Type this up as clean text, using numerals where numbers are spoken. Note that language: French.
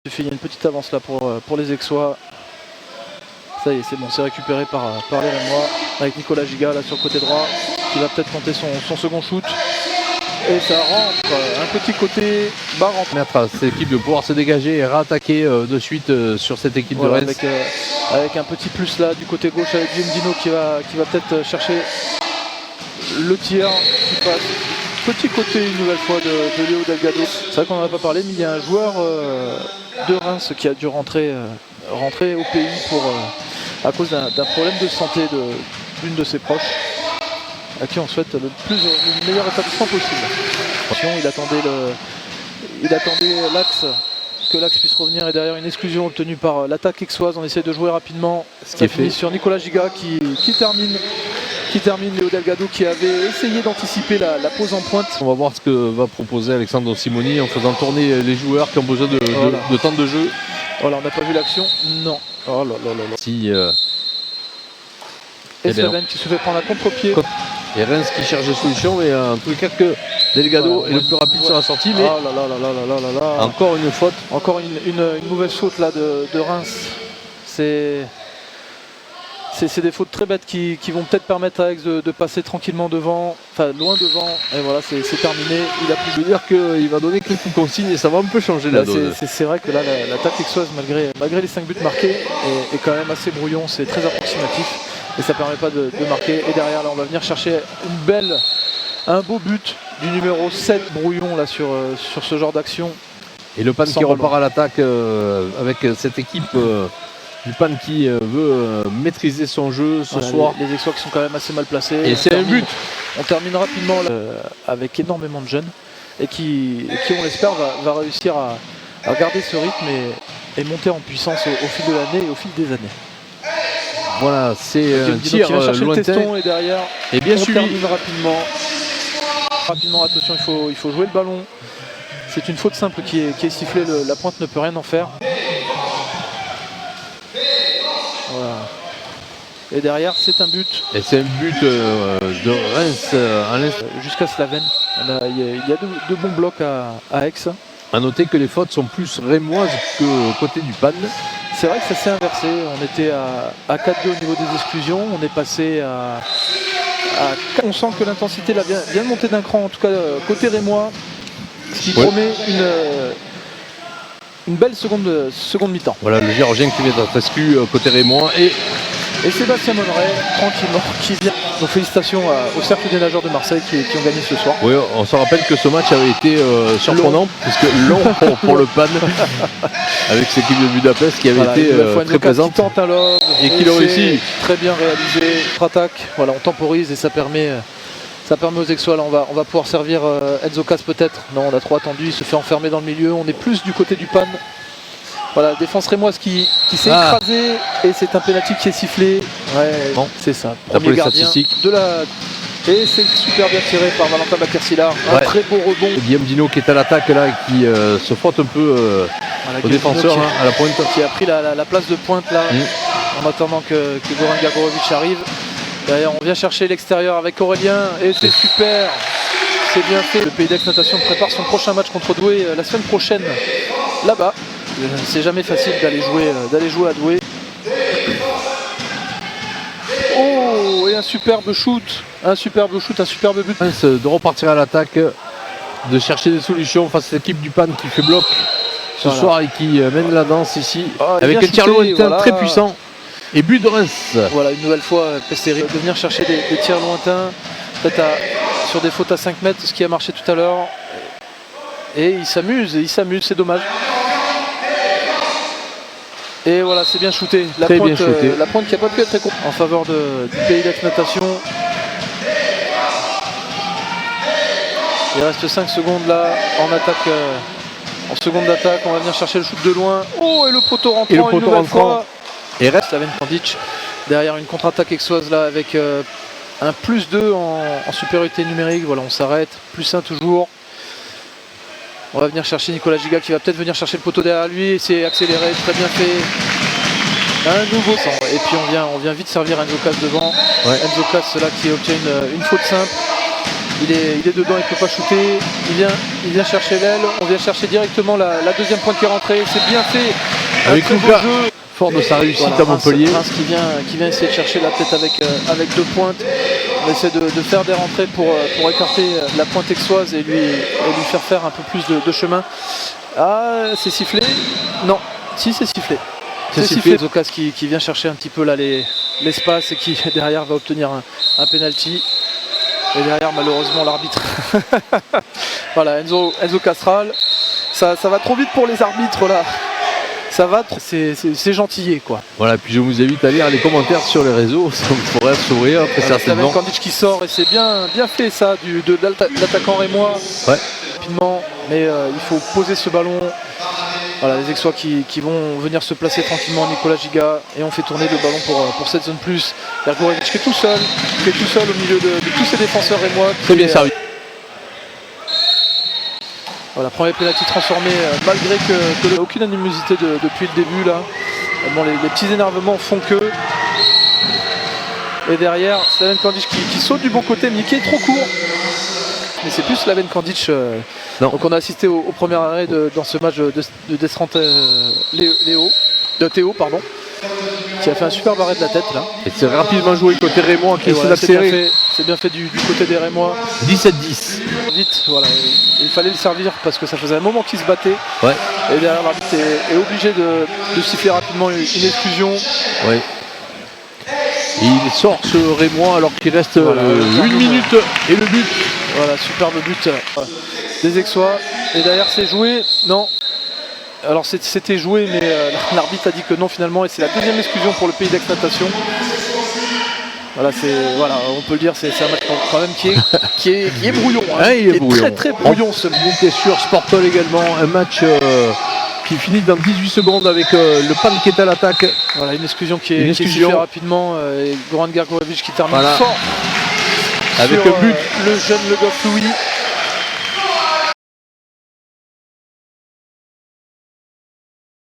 Il y a une petite avance là pour les Aixois. Ça y est, c'est bon, c'est récupéré par les Rémois avec Nicolas Giga là sur le côté droit qui va peut-être tenter son second shoot. Et ça rentre, un petit côté bas rentre. Permettre à cette équipe de pouvoir se dégager et réattaquer de suite sur cette équipe de Reims. Avec un petit plus là du côté gauche avec Guillaume Dino qui va peut-être chercher le tir qui passe. Petit côté une nouvelle fois de Léo Delgado. C'est vrai qu'on n'en a pas parlé, mais il y a un joueur de Reims qui a dû rentrer au pays à cause d'un problème de santé d'une de ses proches, à qui on souhaite le meilleur établissement possible. Il attendait que l'axe puisse revenir, et derrière une exclusion obtenue par l'attaque aixoise. On essaie de jouer rapidement, ce qui est fait sur Nicolas Giga qui termine Léo Delgado qui avait essayé d'anticiper la pause en pointe. On va voir ce que va proposer Alexandre Simoni en faisant tourner les joueurs qui ont besoin de temps de jeu. Voilà, on n'a pas vu l'action, non. Oh là là là là. Si, et Slaven qui se fait prendre à contre-pied. Et Reims qui cherche des solutions, mais en tous les cas que Delgado est le plus rapide sur la sortie. Mais oh là là là là là là. Encore une faute. Encore une mauvaise faute là de Reims. C'est des fautes très bêtes qui vont peut-être permettre à Aix de passer tranquillement devant, enfin loin devant, et voilà, c'est terminé. Il a pu dire qu'il va donner quelques consignes et ça va un peu changer la donne. C'est vrai que là, l'attaque aixoise, malgré les 5 buts marqués, est quand même assez brouillon, c'est très approximatif et ça permet pas de marquer. Et derrière, là, on va venir chercher un beau but du numéro 7 brouillon là sur ce genre d'action. Et le PAN qui repart à l'attaque avec cette équipe. Du PAN qui veut maîtriser son jeu ce soir. Les Aixois qui sont quand même assez mal placés. Et c'est un but. On termine rapidement là, avec énormément de jeunes et qui on l'espère, va réussir à garder ce rythme et monter en puissance au fil de l'année et au fil des années. Voilà, c'est un tir lointain. Le teston et derrière, et bien on suivi. termine rapidement. Rapidement, attention, il faut jouer le ballon. C'est une faute simple qui est sifflée, la pointe ne peut rien en faire. Voilà. Et derrière, c'est un but. Et c'est un but de Reims jusqu'à Slaven. Il y a de bons blocs à Aix. A noter que les fautes sont plus rémoises que côté du PAN. C'est vrai que ça s'est inversé. On était à 4-2 au niveau des exclusions. On est passé à on sent que l'intensité vient de monter d'un cran, en tout cas côté rémois. Ce qui promet une belle seconde mi-temps. Voilà le Géorgien qui vient d'être exclu côté rémois et Sébastien Monneret, tranquillement, qui vient. Donc félicitations au Cercle des nageurs de Marseille qui ont gagné ce soir. Oui, on se rappelle que ce match avait été surprenant, puisque long pour le PAN, avec cette équipe de Budapest qui avait été très présente. Qui tente un lob et qui le réussit. Très bien réalisé. Contre-attaque, voilà, on temporise et ça permet aux Aixois. Là, on va pouvoir servir Enzo Cas peut-être. Non, on a trop attendu, il se fait enfermer dans le milieu. On est plus du côté du PAN. Voilà, défense rémoise qui s'est écrasée et c'est un pénalty qui est sifflé. Ouais, bon, c'est ça. Premier gardien de la... Et c'est super bien tiré par Valentin Bakersila. Un très beau rebond. Guillaume Dino qui est à l'attaque là et qui se frotte un peu au défenseur à la pointe. Qui a pris la place de pointe là en attendant que Goran Gagorovic arrive. Derrière, on vient chercher l'extérieur avec Aurélien et c'est super. C'est bien fait. Le Pays d'Aix Natation prépare son prochain match contre Douai la semaine prochaine là-bas. C'est jamais facile d'aller jouer à Douai. Oh, et un superbe shoot, un superbe but. De repartir à l'attaque, de chercher des solutions face à cette équipe du PAN qui fait bloc ce soir et qui mène la danse ici avec un tir lointain très puissant. Et but de Reims. Voilà, une nouvelle fois, Pesteri de venir chercher des tirs lointains, peut-être sur des fautes à 5 mètres, ce qui a marché tout à l'heure. Et il s'amuse, c'est dommage. Et voilà, c'est bien shooté. La pointe qui n'a pas pu être en faveur du Pays d'Aix Natation. Il reste 5 secondes là en attaque. En seconde d'attaque, on va venir chercher le shoot de loin. Oh, et le poteau rentrant une nouvelle fois. Et reste Slaven Kandic derrière une contre-attaque aixoise là avec un +2 en supériorité numérique. Voilà, on s'arrête. +1 toujours. On va venir chercher Nicolas Giga qui va peut-être venir chercher le poteau derrière lui. C'est accéléré, très bien fait. Un nouveau sang. Et puis on vient vite servir Enzo Cas devant. Enzo Cas là qui obtient une faute simple. il est dedans, il peut pas shooter, il vient chercher l'aile, on vient chercher directement la deuxième pointe qui est rentrée, c'est bien fait. Avec Lucas, fort de sa réussite à Montpellier. Reims qui vient essayer de chercher la tête avec 2 pointes. On essaie de faire des rentrées pour écarter la pointe aixoise et lui faire un peu plus de chemin. Ah, c'est sifflé? Non, si c'est sifflé. C'est sifflé. Zokas qui vient chercher un petit peu là l'espace et qui derrière va obtenir un penalty. Et derrière malheureusement l'arbitre. Voilà, Enzo Castral. Ça va trop vite pour les arbitres là. Ça va, c'est gentillet quoi. Voilà, puis je vous invite à lire les commentaires sur les réseaux, ça vous pourrait sourire très certainement. Slaven Kandic qui sort et c'est bien fait ça de l'attaquant rémois. Ouais. Rapidement, mais il faut poser ce ballon. Voilà, les Aixois qui vont venir se placer tranquillement, Nicolas Giga, et on fait tourner le ballon pour cette zone plus. Grgorevic qui est tout seul au milieu de tous ces défenseurs rémois. Très bien servi. Voilà, premier penalty transformé malgré que n'y a aucune animosité depuis le début là. Bon, les petits énervements font que. Et derrière, Slaven Kandic qui saute du bon côté mais qui est trop court. Mais c'est plus Slaven Kandic. Donc on a assisté au premier arrêt dans ce match de Destrante Théo, pardon, qui a fait un super arrêt de la tête là. Et c'est rapidement joué côté Rémois qui essaie d'accélérer. C'est bien fait du côté des Rémois. 17-10. Vite, voilà. Il fallait le servir parce que ça faisait un moment qu'il se battait. Ouais. Et derrière l'arbitre est obligé de siffler rapidement une exclusion. Ouais. Et il sort ce Rémois alors qu'il reste 1 minute et le but. Voilà, superbe but des Aixois. Et derrière c'est joué. Non. Alors c'était joué mais l'arbitre a dit que non finalement et c'est la deuxième exclusion pour le pays d'Aix-Natation. Voilà, on peut le dire, c'est un match quand même qui est brouillon. Hein, il est brouillon. Très brouillon ce match. On est sur Sportol également, un match qui finit dans 18 secondes avec le PAN qui est à l'attaque. Voilà, une exclusion qui est sifflée rapidement et Goran Grgorevic qui termine fort avec sur le but. le jeune Le Goff Louis.